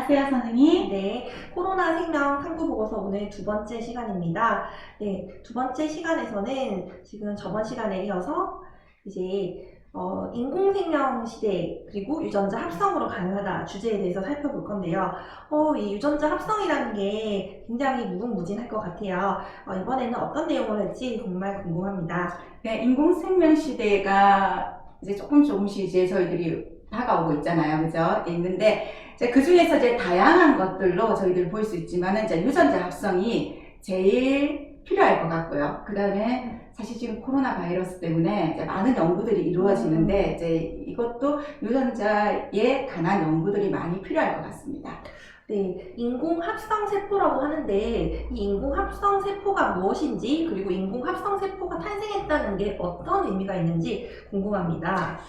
안녕하세요, 선생님. 네, 코로나 생명 탐구 보고서 오늘 두 번째 시간입니다. 네, 두 번째 시간에서는 지금 저번 시간에 이어서 이제 인공생명 시대 그리고 유전자 합성으로 가능하다 주제에 대해서 살펴볼 건데요. 이 유전자 합성이라는 게 굉장히 무궁무진할 것 같아요. 이번에는 어떤 내용을 할지 정말 궁금합니다. 네, 인공생명 시대가 이제 조금씩 이제 저희들이 다가오고 있잖아요. 그죠? 있는데, 이제 그 중에서 이제 다양한 것들로 저희들이 볼 수 있지만은 이제 유전자 합성이 제일 필요할 것 같고요. 그 다음에 사실 지금 코로나 바이러스 때문에 이제 많은 연구들이 이루어지는데, 이제 이것도 유전자에 관한 연구들이 많이 필요할 것 같습니다. 네, 인공합성세포라고 하는데 이 인공합성세포가 무엇인지 그리고 인공합성세포가 탄생했다는 게 어떤 의미가 있는지 궁금합니다.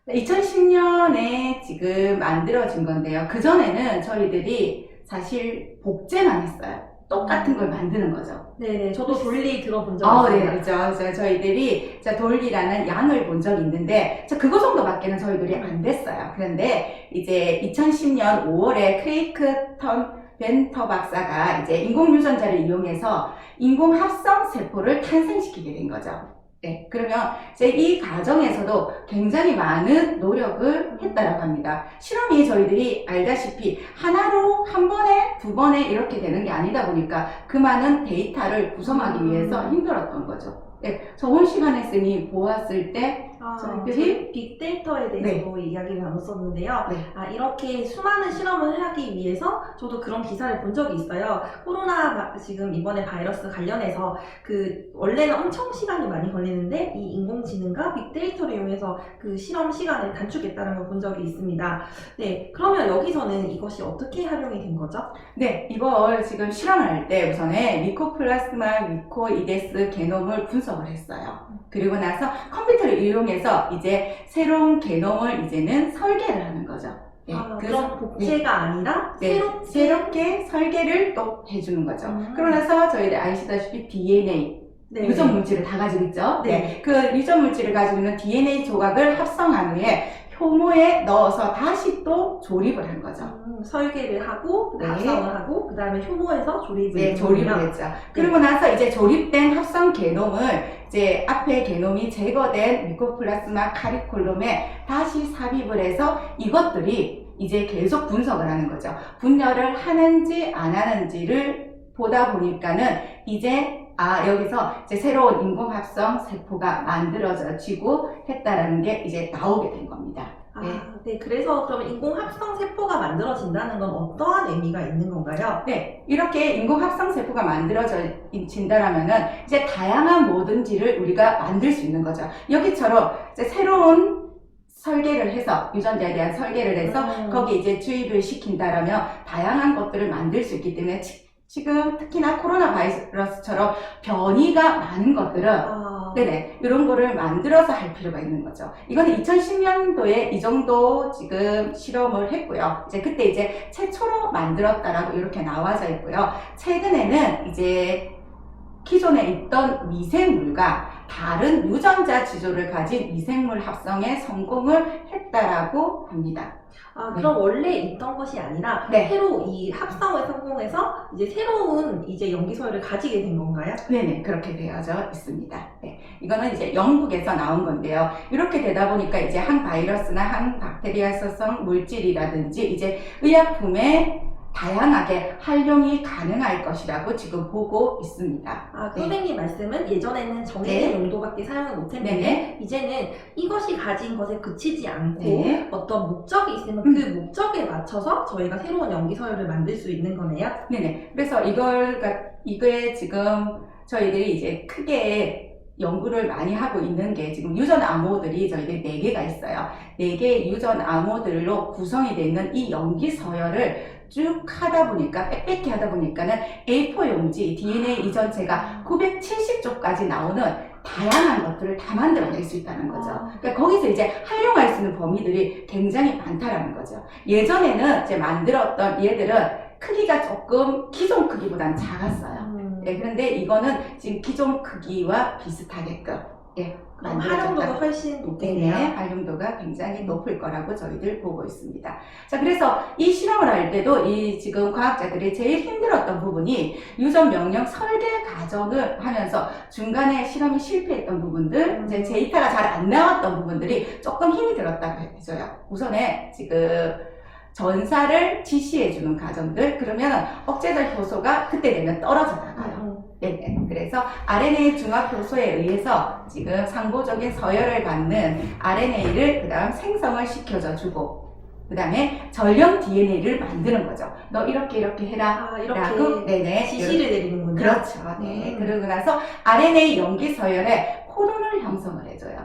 2010년에 지금 만들어진 건데요. 그전에는 저희들이 사실 복제만 했어요. 똑같은 걸 만드는 거죠. 네네, 저도 돌리 들어본 적 네, 있습니다. 그렇죠. 그래서 저희들이 돌리라는 양을 본 적이 있는데, 그거 정도밖에는 저희들이 안 됐어요. 그런데 이제 2010년 5월에 크레이크턴 벤터 박사가 이제 인공유전자를 이용해서 인공합성 세포를 탄생시키게 된 거죠. 네, 그러면 이제 이 과정에서도 굉장히 많은 노력을 했다라고 합니다. 실험이 저희들이 알다시피 하나로 한 번에 두 번에 이렇게 되는 게 아니다 보니까 그 많은 데이터를 구성하기 위해서 힘들었던 거죠. 네, 저번 시간에 쌤이 보았을 때 저희들이 빅데이터에 대해서도 이야기를 나눴었는데요. 네. 이렇게 수많은 실험을 하기 위해서 저도 그런 기사를 본 적이 있어요. 코로나 지금 이번에 바이러스 관련해서 원래는 엄청 시간이 많이 걸리는데 이 인공지능과 빅데이터를 이용해서 그 실험 시간을 단축했다는 걸 본 적이 있습니다. 네, 그러면 여기서는 이것이 어떻게 활용이 된 거죠? 네, 이걸 지금 실험을 할 때 우선에 미코플라스마 미코이데스 게놈을 분석을 했어요. 그리고 나서 컴퓨터를 이용해서 이제 새로운 게놈을 이제는 설계를 하는 거죠. 네, 그럼 복제가 아니라 새롭게 설계를 또 해주는 거죠. 그러고 나서 저희들 아시다시피 DNA, 유전 물질을 다 가지고 있죠. 네. 그 유전 물질을 가지고 있는 DNA 조각을 합성한 후에 효모에 넣어서 다시 또 조립을 한 거죠. 설계를 하고, 합성을 하고, 그 다음에 효모에서 조립을 했죠. 그리고 나서 이제 조립된 합성 게놈을 이제 앞에 게놈이 제거된 미코플라스마 카리콜롬에 다시 삽입을 해서 이것들이 이제 계속 분석을 하는 거죠. 분열을 하는지 안 하는지를 보다 보니까는 이제 여기서 이제 새로운 인공합성 세포가 만들어지고 했다라는 게 이제 나오게 된 겁니다. 네. 그래서 그러면 인공합성 세포가 만들어진다는 건 어떠한 의미가 있는 건가요? 네, 이렇게 인공합성 세포가 만들어진다라면은 이제 다양한 뭐든지를 우리가 만들 수 있는 거죠. 여기처럼 이제 새로운 설계를 해서 유전자에 대한 설계를 해서 거기에 이제 주입을 시킨다라면 다양한 것들을 만들 수 있기 때문에 지금 특히나 코로나 바이러스처럼 변이가 많은 것들은 이런 거를 만들어서 할 필요가 있는 거죠. 이거는 2010년도에 이 정도 지금 실험을 했고요. 이제 그때 이제 최초로 만들었다라고 이렇게 나와져 있고요. 최근에는 이제 기존에 있던 미생물과 다른 유전자 지조를 가진 미생물 합성에 성공을 했다라고 합니다. 그럼 원래 있던 것이 아니라 새로 이 합성을 성공해서 이제 새로운 이제 염기서열을 가지게 된 건가요? 네네, 그렇게 되어져 있습니다. 네, 이거는 이제 영국에서 나온 건데요. 이렇게 되다 보니까 이제 한 바이러스나 한 박테리아성 물질이라든지 이제 의약품에 다양하게 활용이 가능할 것이라고 지금 보고 있습니다. 선생님 말씀은 예전에는 정해진 용도밖에 사용을 못했는데 이제는 이것이 가진 것에 그치지 않고 어떤 목적이 있으면 그 목적에 맞춰서 저희가 새로운 염기서열을 만들 수 있는 거네요? 네네. 그래서 이거에 지금 저희들이 이제 크게 연구를 많이 하고 있는 게 지금 유전 암호들이 저희들이 4개가 있어요. 4개의 유전 암호들로 구성이 되어 있는 이 염기서열을 쭉 하다 보니까 빽빽히 하다 보니까는 A4 용지 DNA 이전체가 970쪽까지 나오는 다양한 것들을 다 만들어낼 수 있다는 거죠. 그러니까 거기서 이제 활용할 수 있는 범위들이 굉장히 많다라는 거죠. 예전에는 이제 만들었던 얘들은 크기가 조금 기존 크기보다는 작았어요. 그런데 이거는 지금 기존 크기와 비슷하게끔 그럼 활용도가 훨씬 네네, 높겠네요. 활용도가 굉장히 높을 거라고 저희들 보고 있습니다. 자, 그래서 이 실험을 할 때도 이 지금 과학자들이 제일 힘들었던 부분이 유전 명령 설계 과정을 하면서 중간에 실험이 실패했던 부분들, 이제 데이터가 잘 안 나왔던 부분들이 조금 힘이 들었다고 해줘요. 우선에 지금 전사를 지시해주는 과정들, 그러면 억제절 효소가 그때 되면 떨어져 나가요. 네, 그래서 RNA 중합 효소에 의해서 지금 상보적인 서열을 받는 RNA를 그 다음 생성을 시켜줘 주고, 그 다음에 전령 DNA를 만드는 거죠. 너 이렇게 해라. 아, 이렇게 라고, 네네. 지시를 내리는군요. 그렇죠. 네. 그러고 나서 RNA 염기 서열에 코돈을 형성을 해줘요.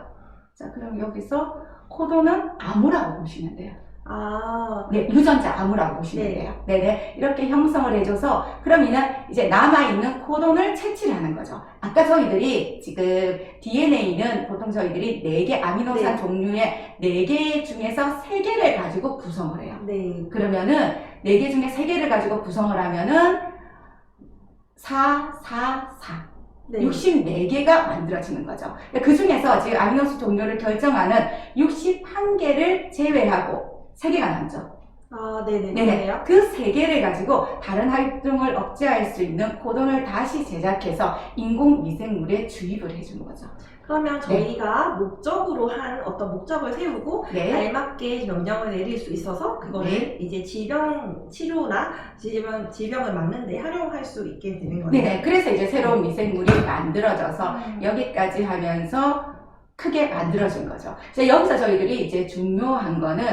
자, 그럼 여기서 코돈은 암호라고 보시면 돼요. 아, 네, 유전자 암호라고 보시면 네. 돼요. 네네. 이렇게 형성을 해줘서, 그러면 이제 남아있는 코돈을 채취를 하는 거죠. 아까 저희들이 지금 DNA는 보통 저희들이 4개 아미노산 네. 종류의 4개 중에서 3개를 가지고 구성을 해요. 네. 그러면은 4개 중에 3개를 가지고 구성을 하면은 4, 4, 4. 네. 64개가 만들어지는 거죠. 그 중에서 지금 아미노산 종류를 결정하는 61개를 제외하고 3개가 남죠. 아, 네네. 네네. 그러네요. 그 3개를 가지고 다른 활동을 억제할 수 있는 코돈을 다시 제작해서 인공 미생물에 주입을 해주는 거죠. 그러면 저희가 목적으로 한 어떤 목적을 세우고 네. 알맞게 명령을 내릴 수 있어서 그거를 네. 이제 질병 치료나 질병을 막는 데 활용할 수 있게 되는 거네요. 네네. 그래서 이제 새로운 미생물이 만들어져서 음. 여기까지 하면서 크게 만들어진 거죠. 이제 여기서 저희들이 이제 중요한 거는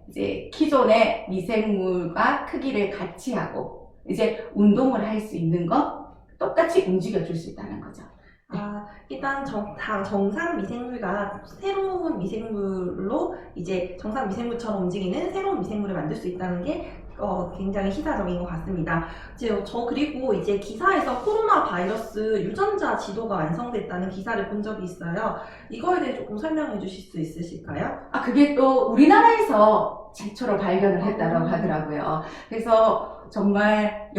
이제 기존의 미생물과 크기를 같이 하고 이제 운동을 할 수 있는 거 똑같이 움직여 줄 수 있다는 거죠. 아, 일단 정상 미생물과 새로운 미생물로 이제 정상 미생물처럼 움직이는 새로운 미생물을 만들 수 있다는 게 굉장히 시사적인 것 같습니다. 그리고 이제 기사에서 코로나 바이러스 유전자 지도가 완성됐다는 기사를 본 적이 있어요. 이거에 대해 조금 설명해 주실 수 있으실까요? 아, 그게 또 우리나라에서 최초로 발견을 했다고 하더라고요. 그래서 정말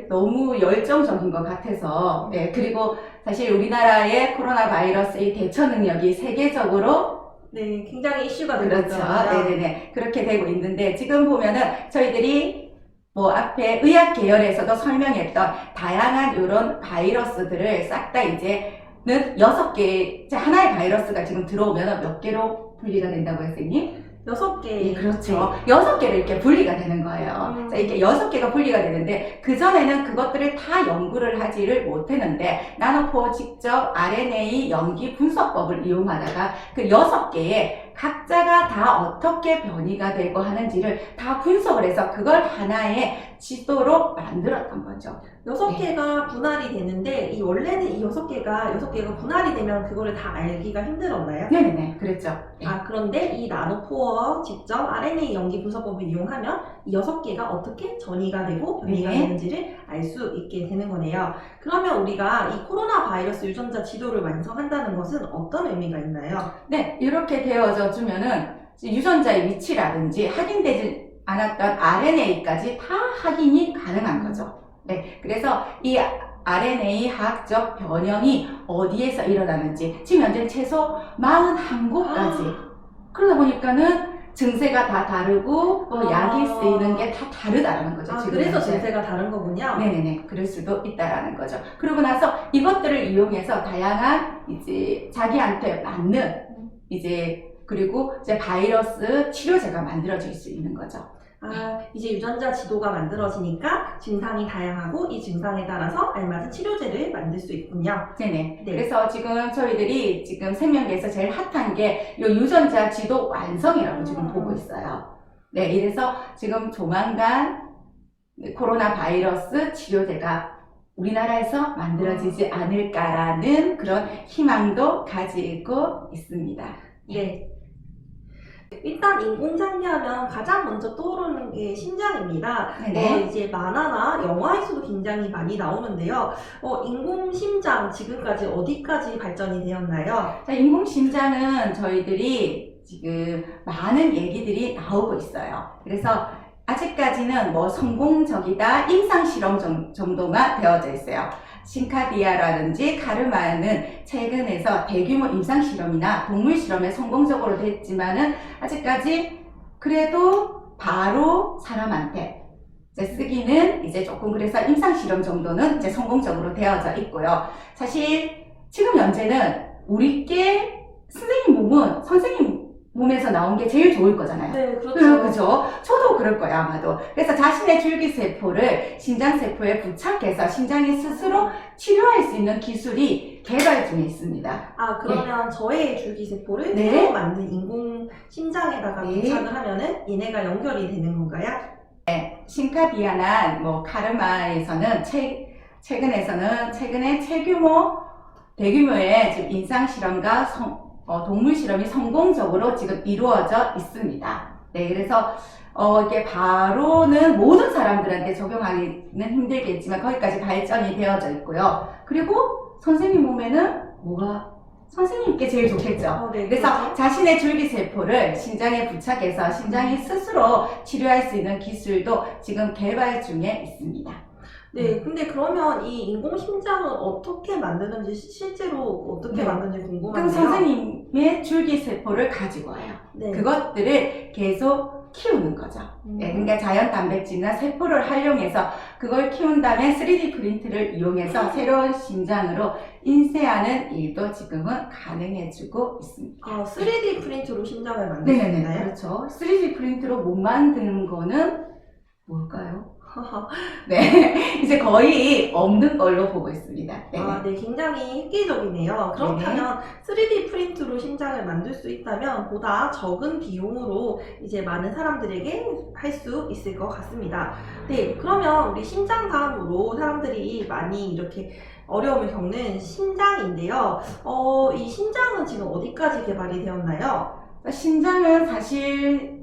너무 열정적인 것 같아서, 네, 그리고 사실 우리나라의 코로나 바이러스의 대처 능력이 세계적으로 네, 굉장히 이슈가 되고 그렇죠. 있잖아요. 네네네. 그렇게 되고 있는데, 지금 보면은 저희들이 뭐 앞에 의학 계열에서도 설명했던 다양한 이런 바이러스들을 싹 다 이제는 6개, 하나의 바이러스가 지금 들어오면 몇 개로 분리가 된다고 했더니? 6개. 예, 그렇죠. 6개로 이렇게 분리가 되는 거예요. 자, 이렇게 6개가 분리가 되는데, 그전에는 그것들을 다 연구를 하지를 못했는데, 나노포 직접 RNA 염기 분석법을 이용하다가 그 6개의 각자가 다 어떻게 변이가 되고 하는지를 다 분석을 해서 그걸 하나의 지도로 만들었던 거죠. 6개가 분할이 되는데, 원래는 이 6개가 분할이 되면 그거를 다 알기가 힘들었나요? 네네네, 그랬죠. 네. 아, 그런데 이 나노포어 직접 RNA 염기 분석법을 이용하면 이 6개가 어떻게 전이가 되고 변이가 네. 되는지를 알 수 있게 되는 거네요. 그러면 우리가 이 코로나 바이러스 유전자 지도를 완성한다는 것은 어떤 의미가 있나요? 네, 이렇게 되어져 주면은 유전자의 위치라든지 확인되지 않았던 RNA까지 다 확인이 가능한 거죠. 네, 그래서 이 RNA 화학적 변형이 어디에서 일어나는지 지금 현재 최소 41곳까지 그러다 보니까는 증세가 다 다르고 또 약이 쓰이는 게 다 다르다라는 거죠. 아, 지금 그래서 현재. 증세가 다른 거군요. 네네네. 그럴 수도 있다라는 거죠. 그러고 나서 이것들을 이용해서 다양한 이제 자기한테 맞는 그리고 이제 바이러스 치료제가 만들어질 수 있는 거죠. 아, 이제 유전자 지도가 만들어지니까 증상이 다양하고 이 증상에 따라서 알맞은 치료제를 만들 수 있군요. 네네. 네. 그래서 지금 저희들이 지금 생명계에서 제일 핫한 게 이 유전자 지도 완성이라고 지금 보고 있어요. 네, 이래서 지금 조만간 코로나 바이러스 치료제가 우리나라에서 만들어지지 않을까라는 그런 희망도 가지고 있습니다. 네. 일단 인공장기하면 가장 먼저 떠오르는 게 심장입니다. 네네. 이제 만화나 영화에서도 굉장히 많이 나오는데요. 인공심장 지금까지 어디까지 발전이 되었나요? 자, 인공심장은 저희들이 지금 많은 얘기들이 나오고 있어요. 그래서 아직까지는 뭐 성공적이다, 임상실험 정도가 되어져 있어요. 싱카디아라든지 카르마는 최근에서 대규모 임상 실험이나 동물 실험에 성공적으로 됐지만은 아직까지 그래도 바로 사람한테 이제 쓰기는 이제 조금 그래서 임상 실험 정도는 이제 성공적으로 되어져 있고요. 사실 지금 현재는 우리께 선생님 몸에서 나온 게 제일 좋을 거잖아요. 네, 그렇죠. 그죠? 저도 그럴 거예요, 아마도. 그래서 자신의 줄기세포를 신장세포에 부착해서 신장이 스스로 치료할 수 있는 기술이 개발 중에 있습니다. 아, 그러면 저의 줄기세포를 네. 새로 만든 인공 심장에다가 네. 부착을 하면은 얘네가 연결이 되는 건가요? 싱카디아나 카르마에서는 최근에 대규모의 지금 임상 실험과 동물 실험이 성공적으로 지금 이루어져 있습니다. 네, 그래서 이게 바로는 모든 사람들한테 적용하기는 힘들겠지만 거기까지 발전이 되어져 있고요. 그리고 선생님 몸에는 선생님께 제일 좋겠죠. 네, 그래서 그렇죠. 자신의 줄기세포를 신장에 부착해서 신장이 스스로 치료할 수 있는 기술도 지금 개발 중에 있습니다. 네, 근데 그러면 이 인공 심장은 어떻게 만드는지 실제로 어떻게 네. 만드는지 그럼 궁금한데요. 선생님의 줄기세포를 가지고 와요. 네. 그것들을 계속 키우는 거죠. 네, 그러니까 자연 단백질이나 세포를 활용해서 그걸 키운 다음에 3D 프린트를 이용해서 새로운 심장으로 인쇄하는 일도 지금은 가능해지고 있습니다. 3D 프린트로 심장을 만들 수 네네네, 있나요? 그렇죠. 3D 프린트로 못 만드는 거는 뭘까요? 네, 이제 거의 없는 걸로 보고 있습니다. 네. 네, 굉장히 획기적이네요. 그렇다면 3D 프린트로 심장을 만들 수 있다면 보다 적은 비용으로 이제 많은 사람들에게 할 수 있을 것 같습니다. 네, 그러면 우리 심장 다음으로 사람들이 많이 이렇게 어려움을 겪는 심장인데요. 이 심장은 지금 어디까지 개발이 되었나요? 심장은 사실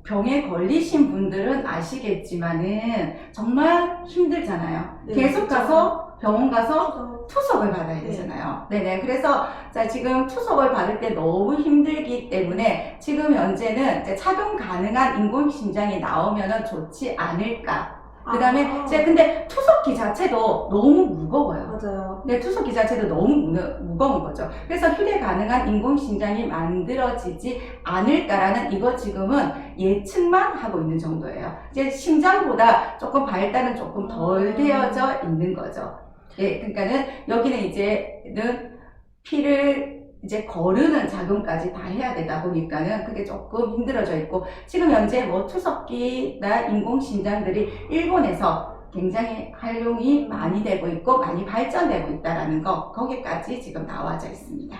병에 걸리신 분들은 아시겠지만은 정말 힘들잖아요. 네, 계속 그렇죠. 가서 병원 가서 그래서 투석을 받아야 되잖아요. 네네. 그래서 지금 투석을 받을 때 너무 힘들기 때문에 지금 현재는 이제 착용 가능한 인공심장이 나오면은 좋지 않을까. 그 다음에 근데 투석기 자체도 너무 무거워요. 맞아요. 네, 투석기 자체도 너무 무거운 거죠. 그래서 휴대 가능한 인공심장이 만들어지지 않을까라는 이거 지금은 예측만 하고 있는 정도예요. 이제 심장보다 조금 발달은 조금 덜 되어져 있는 거죠. 예, 그러니까는 여기는 이제는 피를 이제 거르는 작용까지 다 해야 되다 보니까는 그게 조금 힘들어져 있고 지금 현재 투석기나 인공심장들이 일본에서 굉장히 활용이 많이 되고 있고 많이 발전되고 있다라는 거 거기까지 지금 나와져 있습니다.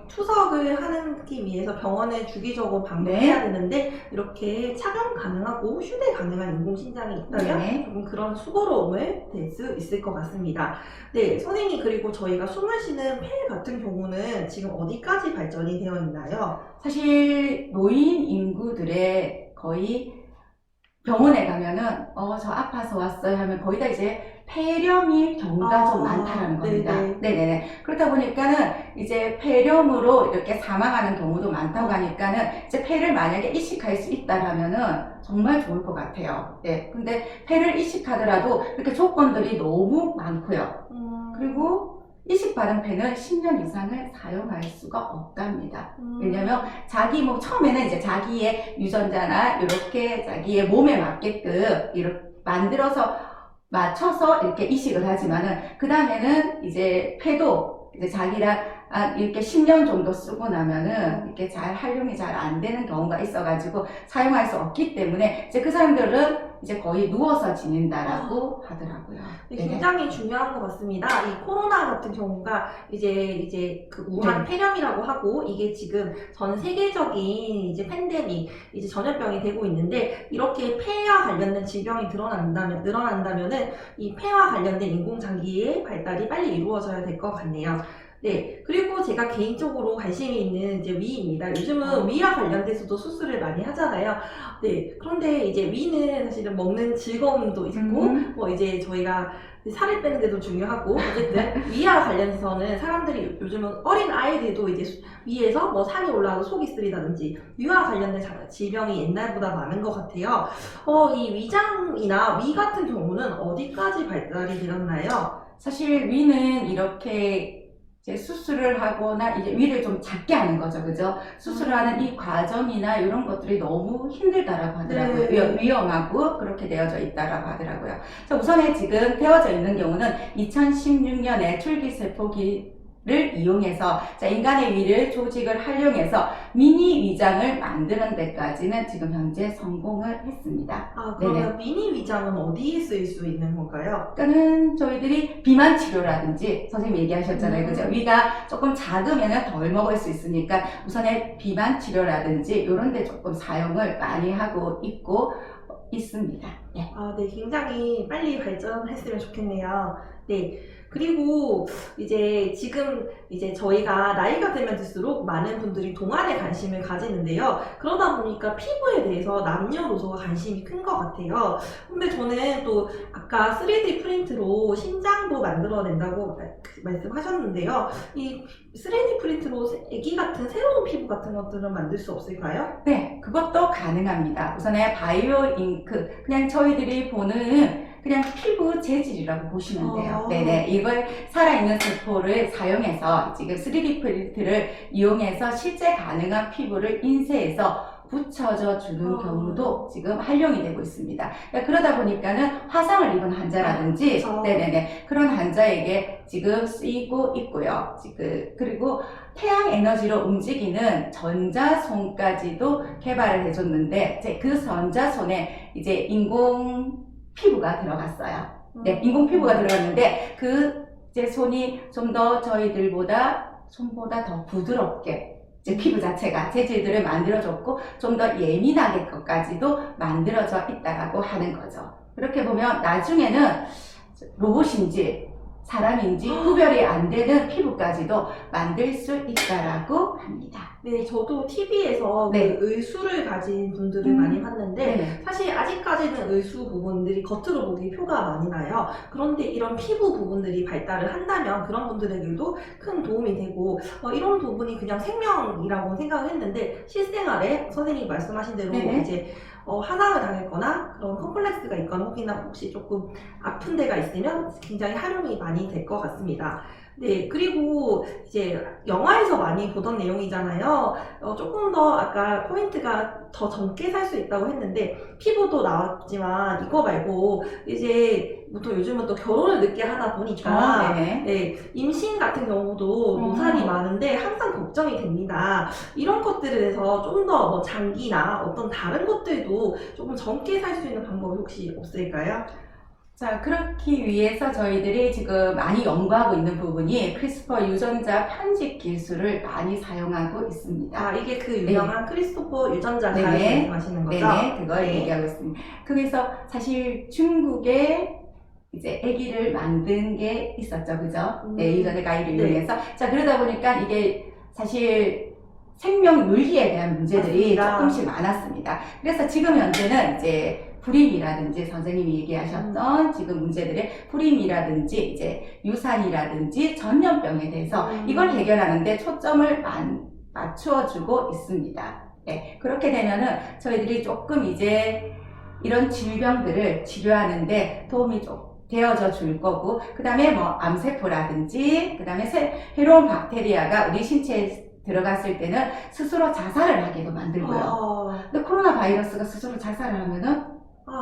투석을 하기 위해서 병원에 주기적으로 방문해야 되는데 이렇게 착용 가능하고 휴대 가능한 인공심장이 있다면 조금 그런 수고로움을 될 수 있을 것 같습니다. 네, 선생님 그리고 저희가 숨을 쉬는 폐 같은 경우는 지금 어디까지 발전이 되어 있나요? 사실 노인 인구들의 거의 병원에 가면은 저 아파서 왔어요 하면 거의 다 이제 폐렴이 경우가 좀 많다라는 겁니다. 네네네. 그렇다 보니까는 이제 폐렴으로 이렇게 사망하는 경우도 많다고 하니까는 이제 폐를 만약에 이식할 수 있다라면은 정말 좋을 것 같아요. 네. 근데 폐를 이식하더라도 이렇게 조건들이 너무 많고요. 그리고 이식받은 폐는 10년 이상을 사용할 수가 없답니다. 왜냐면 처음에는 이제 자기의 유전자나 이렇게 자기의 몸에 맞게끔 이렇게 맞춰서 이렇게 이식을 하지만은 그 다음에는 이제 폐도 이제 자기랑 이렇게 10년 정도 쓰고 나면은 이렇게 잘 활용이 잘 안 되는 경우가 있어가지고 사용할 수 없기 때문에 이제 그 사람들은 이제 거의 누워서 지낸다라고 하더라고요. 굉장히 중요한 것 같습니다. 이 코로나 같은 경우가 이제 그 우한 폐렴이라고 하고 이게 지금 전 세계적인 이제 팬데믹, 이제 전염병이 되고 있는데 이렇게 폐와 관련된 질병이 늘어난다면은 이 폐와 관련된 인공장기의 발달이 빨리 이루어져야 될 것 같네요. 네, 그리고 제가 개인적으로 관심이 있는 이제 위입니다. 요즘은 위와 관련돼서도 수술을 많이 하잖아요. 네, 그런데 이제 위는 사실은 먹는 즐거움도 있고, 뭐 이제 저희가 살을 빼는 데도 중요하고, 어쨌든 위와 관련해서는 사람들이 요즘은 어린 아이들도 이제 위에서 뭐 살이 올라와서 속이 쓰리다든지 위와 관련된 질병이 옛날보다 많은 것 같아요. 이 위장이나 위 같은 경우는 어디까지 발달이 되었나요? 사실 위는 이렇게 이제 수술을 하거나 이제 위를 좀 작게 하는 거죠, 그죠? 수술을 하는 이 과정이나 이런 것들이 너무 힘들다라고 하더라고요. 네. 위험하고 그렇게 되어져 있다라고 하더라고요. 자, 우선에 지금 되어져 있는 경우는 2016년에 줄기세포기를 이용해서 자, 인간의 위를 조직을 활용해서 미니 위장을 만드는 데까지는 지금 현재 성공을 했습니다. 아, 그러면 미니 위장은 어디에 쓰일 수 있는 건가요? 그러니까는 저희들이 비만 치료라든지 선생님이 얘기하셨잖아요. 그죠? 위가 조금 작으면 덜 먹을 수 있으니까 우선에 비만 치료라든지 이런 데 조금 사용을 많이 하고 있습니다. 네. 아, 네, 굉장히 빨리 발전했으면 좋겠네요. 네. 그리고 이제 지금 이제 저희가 나이가 들면 들수록 많은 분들이 동안에 관심을 가지는데요. 그러다 보니까 피부에 대해서 남녀노소가 관심이 큰 것 같아요. 근데 저는 또 아까 3D 프린트로 신장도 만들어낸다고 말씀하셨는데요. 이 3D 프린트로 애기 같은 새로운 피부 같은 것들은 만들 수 없을까요? 네, 그것도 가능합니다. 우선에 바이오 잉크, 그냥 저희들이 보는 그냥 피부 재질이라고 보시면 돼요. 네네. 이걸 살아있는 세포를 사용해서 지금 3D 프린트를 이용해서 실제 가능한 피부를 인쇄해서 붙여져 주는 경우도 지금 활용이 되고 있습니다. 그러다 보니까는 화상을 입은 환자라든지, 네네네. 그런 환자에게 지금 쓰이고 있고요. 그리고 태양 에너지로 움직이는 전자손까지도 개발을 해줬는데, 이제 그 전자손에 이제 인공 피부가 들어갔어요. 네, 인공 피부가 들어갔는데 그 이제 손이 좀 더 저희들보다 손보다 더 부드럽게 이제 피부 자체가 재질들을 만들어줬고 좀 더 예민하게 것까지도 만들어져 있다라고 하는 거죠. 그렇게 보면 나중에는 로봇인지 사람인지 구별이 안 되는 피부까지도 만들 수 있다라고 합니다. 네, 저도 TV에서 네. 그 의수를 가진 분들을 많이 봤는데 네네. 사실 아직까지는 의수 부분들이 겉으로 보기 표가 많이 나요. 그런데 이런 피부 부분들이 발달을 한다면 그런 분들에게도 큰 도움이 되고 이런 부분이 그냥 생명이라고 생각을 했는데 실생활에 선생님이 말씀하신 대로 네네. 이제 화상을 당했거나 그런 컴플렉스가 있거나 혹시 조금 아픈 데가 있으면 굉장히 활용이 많이 될 것 같습니다. 네, 그리고 이제 영화에서 많이 보던 내용이잖아요. 조금 더 아까 포인트가 더 젊게 살 수 있다고 했는데 피부도 나왔지만 이거 말고 이제 또 요즘은 또 결혼을 늦게 하다 보니까 네, 임신 같은 경우도 노산이 많은데 항상 걱정이 됩니다. 이런 것들에 대해서 좀 더 뭐 장기나 어떤 다른 것들도 조금 젊게 살 수 있는 방법이 혹시 없을까요? 자, 그렇기 위해서 저희들이 지금 많이 연구하고 있는 부분이 크리스퍼 유전자 편집 기술을 많이 사용하고 있습니다. 아, 이게 그 유명한 크리스토퍼 유전자 잘 말씀하시는 거죠? 네네, 그걸 얘기하고 있습니다. 그래서 사실 중국에 이제 아기를 만든 게 있었죠, 그죠? 네, 유전자 가위를 이용해서. 자, 그러다 보니까 이게 사실 생명 윤리에 대한 문제들이 조금씩 많았습니다. 그래서 지금 현재는 이제 불임이라든지 선생님이 얘기하셨던 지금 문제들의 불임이라든지 이제 유산이라든지 전염병에 대해서 이걸 해결하는데 초점을 맞추어주고 있습니다. 네, 그렇게 되면은 저희들이 조금 이제 이런 질병들을 치료하는데 도움이 좀 되어져 줄 거고, 그 다음에 뭐 암세포라든지, 그 다음에 새로운 박테리아가 우리 신체에 들어갔을 때는 스스로 자살을 하게도 만들고요. 근데 코로나 바이러스가 스스로 자살을 하면은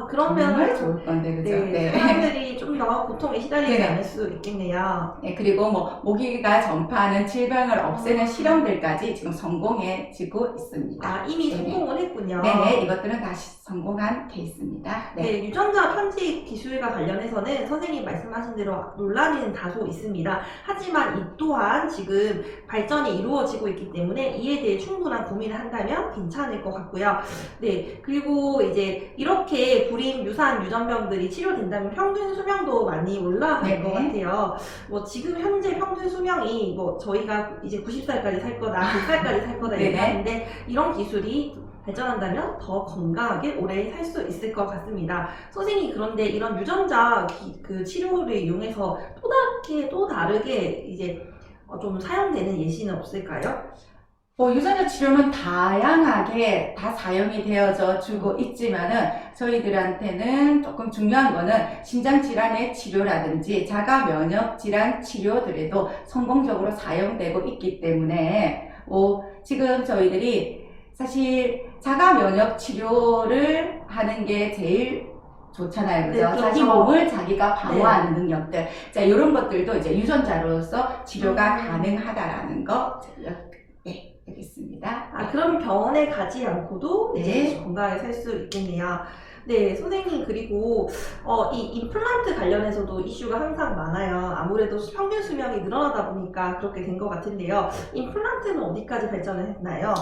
그러면 정말 좋을 건데, 그죠? 네, 사람들이 좀 더 고통에 시달리지 않을 수 있겠네요. 네, 그리고 뭐 모기가 전파하는 질병을 없애는 실험들까지 지금 성공해지고 있습니다. 아, 이미 성공을 했군요. 네네, 이것들은 다시 성공한 케이스입니다. 네, 유전자 편집 기술과 관련해서는 선생님 말씀하신 대로 논란은 다소 있습니다. 하지만 이 또한 지금 발전이 이루어지고 있기 때문에 이에 대해 충분한 고민을 한다면 괜찮을 것 같고요. 네, 그리고 이제 이렇게 이렇게 불임 유산 유전병들이 치료된다면 평균 수명도 많이 올라갈 것 같아요. 뭐 지금 현재 평균 수명이 뭐 저희가 이제 90살까지 살 거다, 100살까지 살 거다 얘기하는데 이런 기술이 발전한다면 더 건강하게 오래 살 수 있을 것 같습니다. 선생님, 그런데 이런 유전자 그 치료를 이용해서 또 다르게 이제 좀 사용되는 예시는 없을까요? 유전자 치료는 다양하게 다 사용이 되어져 주고 있지만은 저희들한테는 조금 중요한 거는 심장질환의 치료라든지 자가 면역 질환 치료들에도 성공적으로 사용되고 있기 때문에 지금 저희들이 사실 자가 면역 치료를 하는 게 제일 좋잖아요. 그죠? 네, 자기 몸을 자기가 방어하는 능력들. 자, 이런 것들도 이제 유전자로서 치료가 가능하다라는 거. 네, 알겠습니다. 그럼 병원에 가지 않고도 이제 건강하게 살 수 있겠네요. 네, 선생님, 그리고 이 임플란트 관련해서도 이슈가 항상 많아요. 아무래도 평균 수명이 늘어나다 보니까 그렇게 된 것 같은데요. 임플란트는 어디까지 발전을 했나요?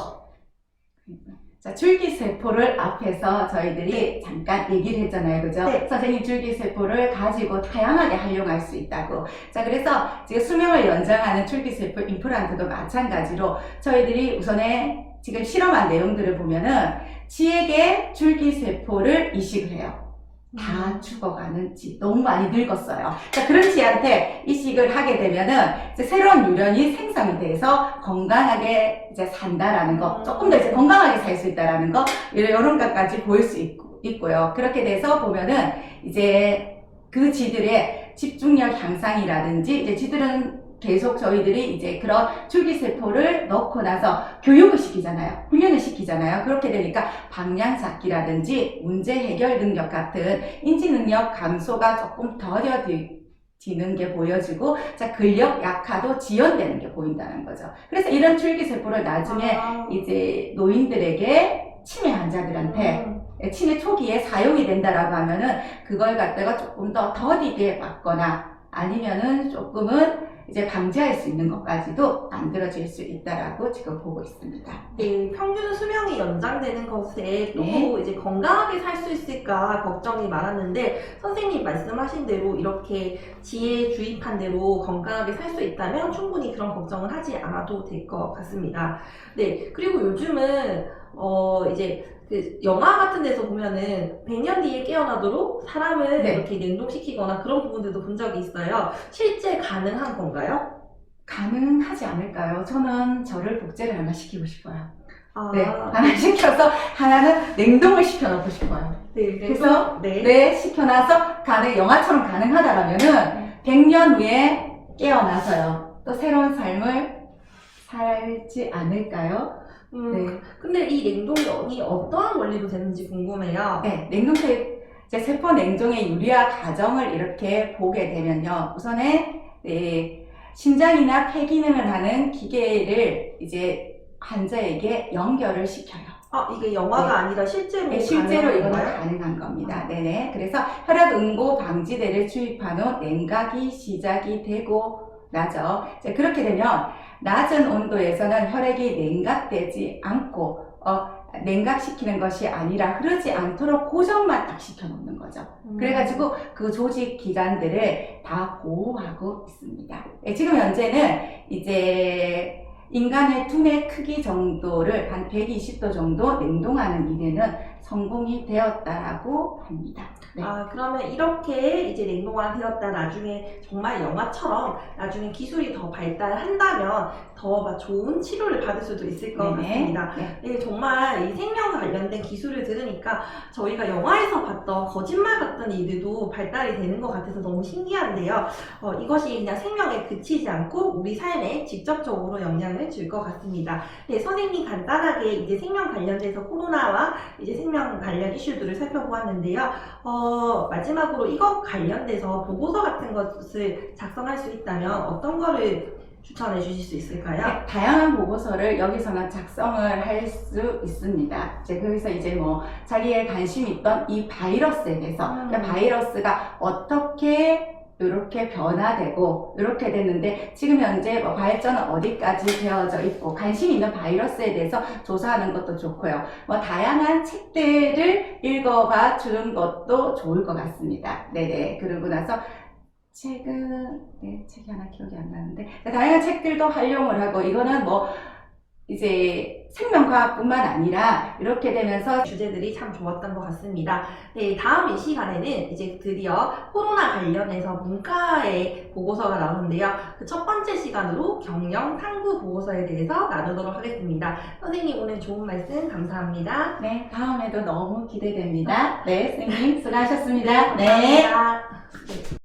자, 줄기세포를 앞에서 저희들이 잠깐 얘기를 했잖아요. 그죠? 선생님, 줄기세포를 가지고 다양하게 활용할 수 있다고. 자, 그래서 지금 수명을 연장하는 줄기세포 임플란트도 마찬가지로 저희들이 우선에 지금 실험한 내용들을 보면은 쥐에게 줄기세포를 이식을 해요. 다 죽어가는 쥐, 너무 많이 늙었어요. 자, 그런 쥐한테 이식을 하게 되면은 이제 새로운 유전이 생성이 돼서 건강하게 이제 산다라는 거, 조금 더 이제 건강하게 살 수 있다라는 거, 이런 것까지 보일 수 있고요. 그렇게 돼서 보면은 이제 그 쥐들의 집중력 향상이라든지 이제 쥐들은 계속 저희들이 이제 그런 줄기세포를 넣고 나서 교육을 시키잖아요. 훈련을 시키잖아요. 그렇게 되니까 방향 잡기라든지 문제 해결 능력 같은 인지 능력 감소가 조금 더뎌지는 게 보여지고, 자, 근력 약화도 지연되는 게 보인다는 거죠. 그래서 이런 줄기세포를 나중에 이제 노인들에게 치매 환자들한테 치매 초기에 사용이 된다라고 하면은 그걸 갖다가 조금 더 더디게 맞거나 아니면은 조금은 이제 방지할 수 있는 것까지도 만들어질 수 있다라고 지금 보고 있습니다. 네, 평균 수명이 연장되는 것에 또 이제 건강하게 살 수 있을까 걱정이 많았는데 선생님 말씀하신 대로 이렇게 지혜 주입한 대로 건강하게 살 수 있다면 충분히 그런 걱정을 하지 않아도 될 것 같습니다. 네, 그리고 요즘은 이제 그 영화 같은 데서 보면은 100년 뒤에 깨어나도록 사람을 이렇게 냉동시키거나 그런 부분들도 본 적이 있어요. 실제 가능한 건가요? 가능하지 않을까요? 저는 저를 복제를 하나 시키고 싶어요. 네, 하나 시켜서 하나는 냉동을 시켜놓고 싶어요. 네, 그래서 시켜놔서 영화처럼 가능하다라면은 100년 후에 깨어나서요. 또 새로운 삶을 살지 않을까요? 근데 이 냉동이 어떠한 원리로 되는지 궁금해요. 네, 세포 냉동의 유리화 과정을 이렇게 보게 되면요. 우선에, 심장이나 폐 기능을 하는 기계를 이제 환자에게 연결을 시켜요. 이게 영화가 아니라 실제로 이거는 가능한 겁니다. 네네. 그래서 혈액 응고 방지대를 주입한 후 냉각이 시작이 되고 나죠. 그렇게 되면 낮은 온도에서는 혈액이 냉각되지 않고 냉각시키는 것이 아니라 흐르지 않도록 고정만 딱 시켜놓는 거죠. 그래가지고 그 조직 기관들을 다 보호하고 있습니다. 지금 현재는 이제 인간의 두뇌 크기 정도를 한 120도 정도 냉동하는 일에는 성공이 되었다라고 합니다. 네. 그러면 이렇게 이제 냉동화 되었다 나중에 정말 영화처럼 나중에 기술이 더 발달한다면 더 좋은 치료를 받을 수도 있을 것 같습니다. 네, 정말 이 생명 관련된 기술을 들으니까 저희가 영화에서 봤던 거짓말 같은 일들도 발달이 되는 것 같아서 너무 신기한데요. 이것이 그냥 생명에 그치지 않고 우리 삶에 직접적으로 영향을 줄 것 같습니다. 네, 선생님 간단하게 이제 생명 관련돼서 코로나와 이제 생명 관련 이슈들을 살펴보았는데요. 마지막으로 이것 관련돼서 보고서 같은 것을 작성할 수 있다면 어떤 거를 추천해 주실 수 있을까요? 네, 다양한 보고서를 여기서는 작성을 할 수 있습니다. 거기서 이제 자기의 관심이 있던 이 바이러스에 대해서, 바이러스가 어떻게 이렇게 변화되고 이렇게 됐는데 지금 현재 뭐 발전은 어디까지 되어져 있고 관심 있는 바이러스에 대해서 조사하는 것도 좋고요. 뭐 다양한 책들을 읽어봐 주는 것도 좋을 것 같습니다. 네네. 그러고 나서 책이 하나 기억이 안 나는데 다양한 책들도 활용을 하고 이거는 뭐 이제 생명과학뿐만 아니라 이렇게 되면서 주제들이 참 좋았던 것 같습니다. 네, 다음 이 시간에는 이제 드디어 코로나 관련해서 문과의 보고서가 나오는데요. 그 첫 번째 시간으로 경영 탐구 보고서에 대해서 나누도록 하겠습니다. 선생님 오늘 좋은 말씀 감사합니다. 네, 다음에도 너무 기대됩니다. 네, 선생님 수고하셨습니다. 네. 감사합니다.